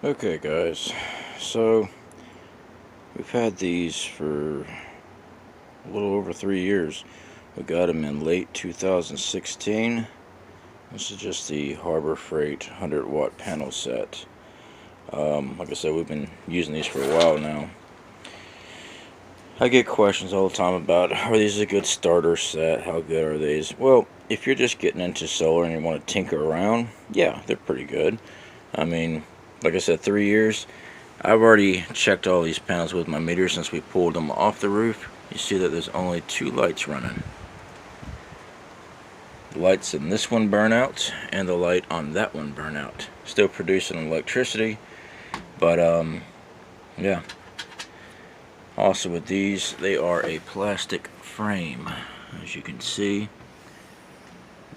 Okay guys, so we've had these for a little over 3 years. We got them in late 2016. This is just the Harbor Freight 100-watt panel set. Like I said, we've been using these for a while now. I get questions all the time about, are these a good starter set? How good are these? Well, if you're just getting into solar and you want to tinker around, yeah, they're pretty good. I mean, like I said, 3 years. I've already checked all these panels with my meter since we pulled them off the roof. You see that there's only 2 lights running. The lights in this one burn out, and the light on that one burn out. Still producing electricity, but yeah. Also with these, they are a plastic frame. As you can see,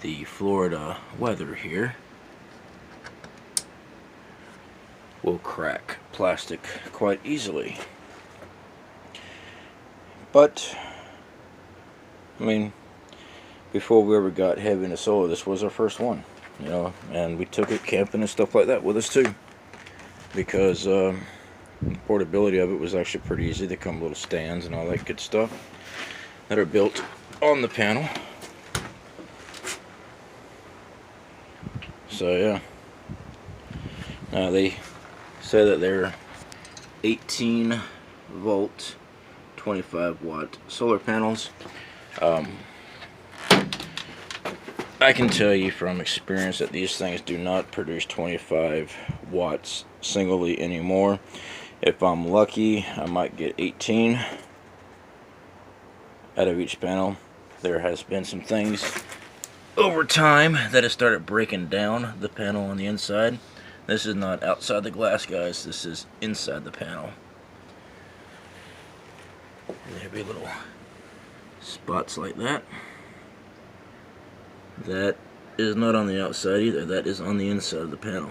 the Florida weather here will crack plastic quite easily. But, I mean, before we ever got heavy into solar, this was our first one, you know, and we took it camping and stuff like that with us too, because the portability of it was actually pretty easy. They come with little stands and all that good stuff that are built on the panel. So yeah, now they say that they're 18 volt 25 watt solar panels. I can tell you from experience that these things do not produce 25 watts singly anymore. If I'm lucky, I might get 18 out of each panel. There has been some things over time that have started breaking down the panel on the inside. This is not outside the glass, guys. This is inside the panel. There'll be little spots like that. That is not on the outside either. That is on the inside of the panel.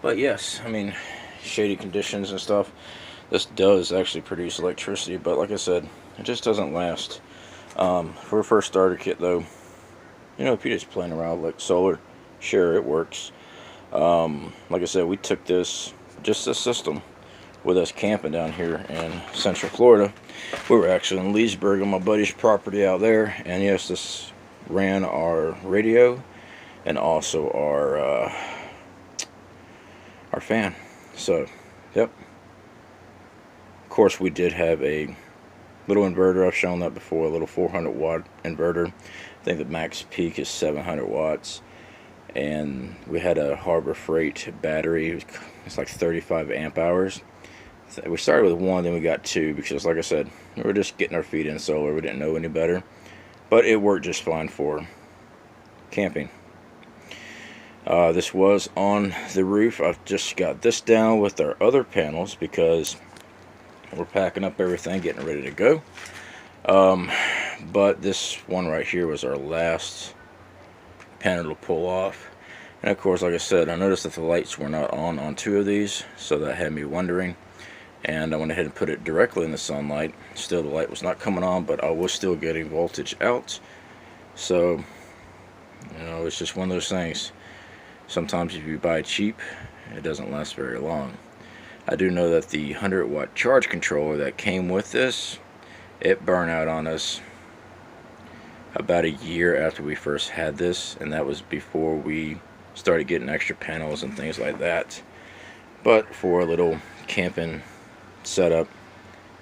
But yes, I mean, shady conditions and stuff, this does actually produce electricity, but like I said, it just doesn't last. For a first starter kit though, you know, if you're just playing around like solar, sure, it works. Like I said, we took this system with us camping down here in Central Florida. We were actually in Leesburg on my buddy's property out there, and yes, this ran our radio and also our fan. So, yep. Of course, we did have a little inverter. I've shown that before, a little 400 watt inverter. I think the max peak is 700 watts. And we had a Harbor Freight battery. It's like 35 amp hours. We started with one, then we got two, because like I said, we were just getting our feet in solar. We didn't know any better, but it worked just fine for camping. This was on the roof. I've just got this down with our other panels because we're packing up everything, getting ready to go. But this one right here was our last panel to pull off. And of course, like I said, I noticed that the lights were not on 2 of these, so that had me wondering. And I went ahead and put it directly in the sunlight. Still, the light was not coming on, but I was still getting voltage out. So, you know, it's just one of those things. Sometimes if you buy cheap, it doesn't last very long. I do know that the 100 watt charge controller that came with this, it burned out on us about a year after we first had this, and that was before we started getting extra panels and things like that. But for a little camping setup,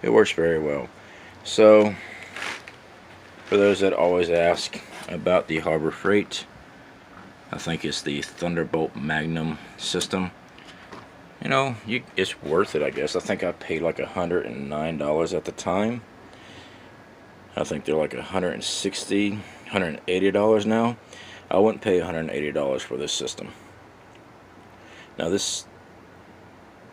it works very well. So for those that always ask about the Harbor Freight, I think it's the Thunderbolt Magnum system. You know, it's worth it, I guess. I think I paid like $109 at the time. I think they're like $160, $180 now. I wouldn't pay $180 for this system. Now this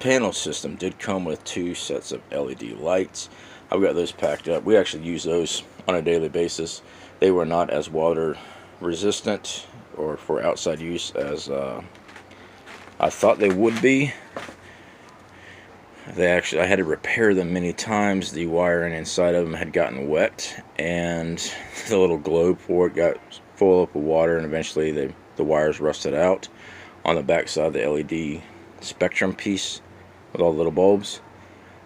panel system did come with 2 sets of LED lights. I've got those packed up. We actually use those on a daily basis. They were not as water resistant or for outside use as I thought they would be. I had to repair them many times. The wiring inside of them had gotten wet, and the little globe for it got full up with water, and eventually the wires rusted out. on the back side of the LED spectrum piece with all the little bulbs.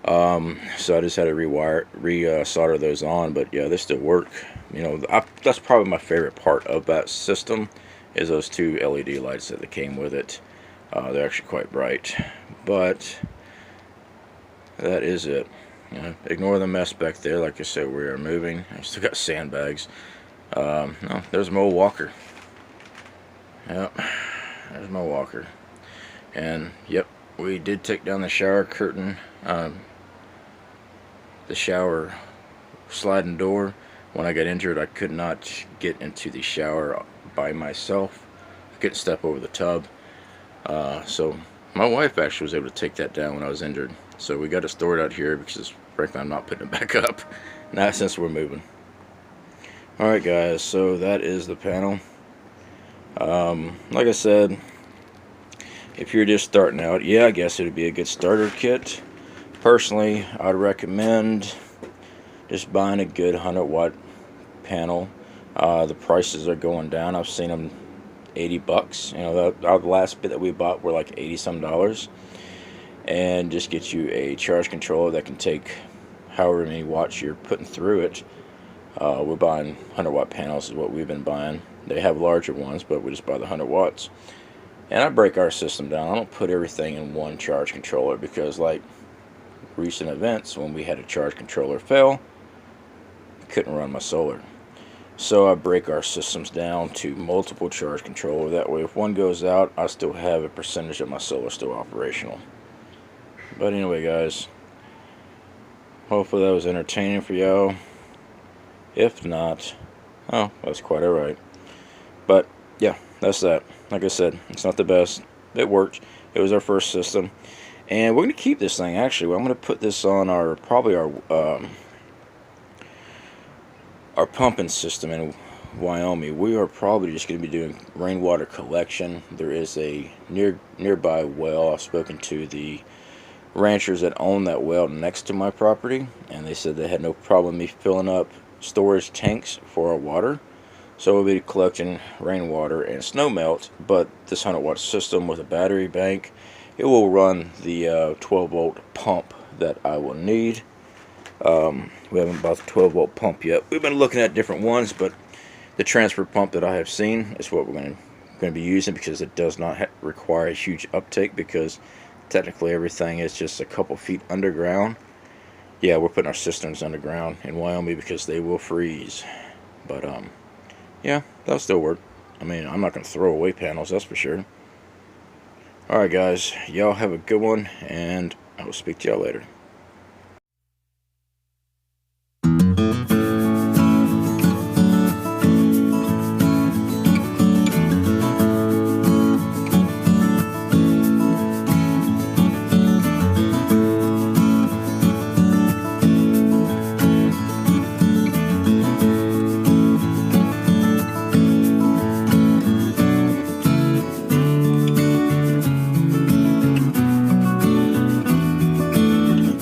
So I just had to solder those on, but yeah, they still work. You know, that's probably my favorite part of that system, is those two LED lights that came with it. They're actually quite bright, but that is it. You know, ignore the mess back there. Like I said, we are moving. I still got sandbags. No, there's my old walker. Yep, there's my walker. And yep, we did take down the shower curtain, the shower sliding door. When I got injured, I could not get into the shower by myself. I couldn't step over the tub. So my wife actually was able to take that down when I was injured. So we got it stored out here because, frankly, I'm not putting it back up. Not since we're moving. Alright guys, so that is the panel. Like I said, if you're just starting out, yeah, I guess it would be a good starter kit. Personally, I'd recommend just buying a good 100-watt panel. The prices are going down. I've seen them $80. You know, the last bit that we bought were like $80-some. And just get you a charge controller that can take however many watts you're putting through it. We're buying 100-watt panels is what we've been buying. They have larger ones, but we just buy the 100 watts. And I break our system down. I don't put everything in one charge controller because, like recent events, when we had a charge controller fail, I couldn't run my solar. So I break our systems down to multiple charge controller. That way, if one goes out, I still have a percentage of my solar still operational. But anyway, guys, hopefully that was entertaining for y'all. If not, oh, that's quite alright. But yeah, that's that. Like I said, it's not the best. It worked. It was our first system, and we're gonna keep this thing. Actually, I'm gonna put this on our pumping system in Wyoming. We are probably just gonna be doing rainwater collection. There is a nearby well. I've spoken to the ranchers that own that well next to my property, and they said they had no problem me filling up storage tanks for our water. So we'll be collecting rainwater and snow melt, but this 100-watt system with a battery bank, it will run the 12-volt pump that I will need. We haven't bought the 12-volt pump yet. We've been looking at different ones, but the transfer pump that I have seen is what we're going to be using, because it does not require a huge uptake, because technically everything is just a couple feet underground. Yeah, we're putting our cisterns underground in Wyoming because they will freeze. But yeah, that'll still work. I mean, I'm not going to throw away panels, that's for sure. Alright guys, y'all have a good one, and I will speak to y'all later.